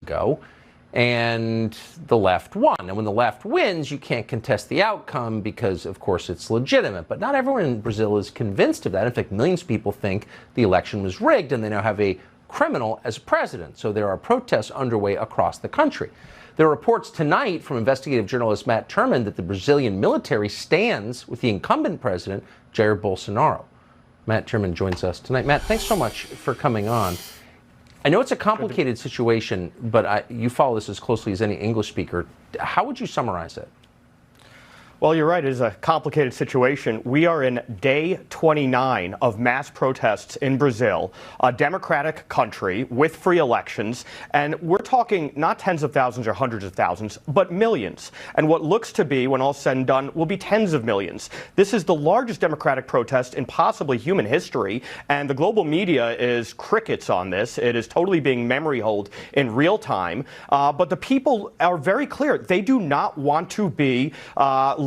ago, and the left won. And when the left wins, you can't contest the outcome because, of course, it's legitimate. But not everyone in Brazil is convinced of that. In fact, millions of people think the election was rigged, and they now have a criminal as president. So there are protests underway across the country. There are reports tonight from investigative journalist Matt Turman that the Brazilian military stands with the incumbent president, Jair Bolsonaro. Matt Turman joins us tonight. Matt, thanks so much for coming on. I know it's a complicated situation, but you follow this as closely as any English speaker. How would you summarize it? Well, you're right. It is a complicated situation. We are in day 29 of mass protests in Brazil, a democratic country with free elections. And we're talking not tens of thousands or hundreds of thousands, but millions. And what looks to be, when all said and done, will be tens of millions. This is the largest democratic protest in possibly human history. And the global media is crickets on this. It is totally being memory holed in real time. But the people are very clear. They do not want to be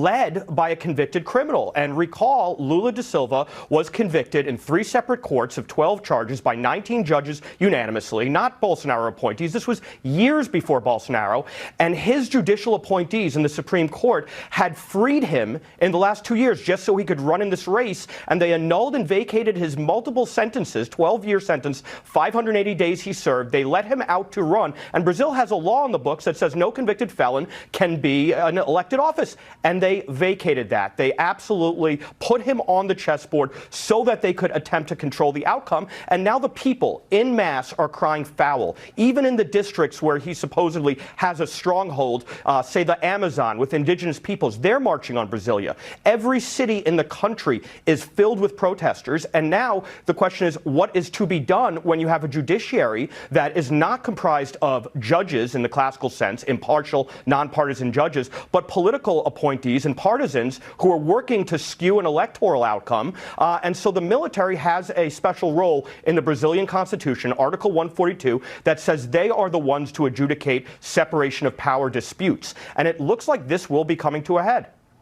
led by a convicted criminal. And recall, Lula da Silva was convicted in 3 separate courts of 12 charges by 19 judges unanimously, not Bolsonaro appointees. This was years before Bolsonaro. And his judicial appointees in the Supreme Court had freed him in the last 2 years just so he could run in this race. And they annulled and vacated his multiple sentences, 12-year sentence, 580 days he served. They let him out to run. And Brazil has a law in the books that says no convicted felon can be an elected office. And they vacated that. They absolutely put him on the chessboard so that they could attempt to control the outcome. And now the people en masse are crying foul. Even in the districts where he supposedly has a stronghold, say the Amazon with indigenous peoples, they're marching on Brasilia. Every city in the country is filled with protesters. And now the question is, what is to be done when you have a judiciary that is not comprised of judges in the classical sense, impartial, nonpartisan judges, but political appointees and partisans who are working to skew an electoral outcome. And so the military has a special role in the Brazilian Constitution, Article 142, that says they are the ones to adjudicate separation of power disputes. And it looks like this will be coming to a head.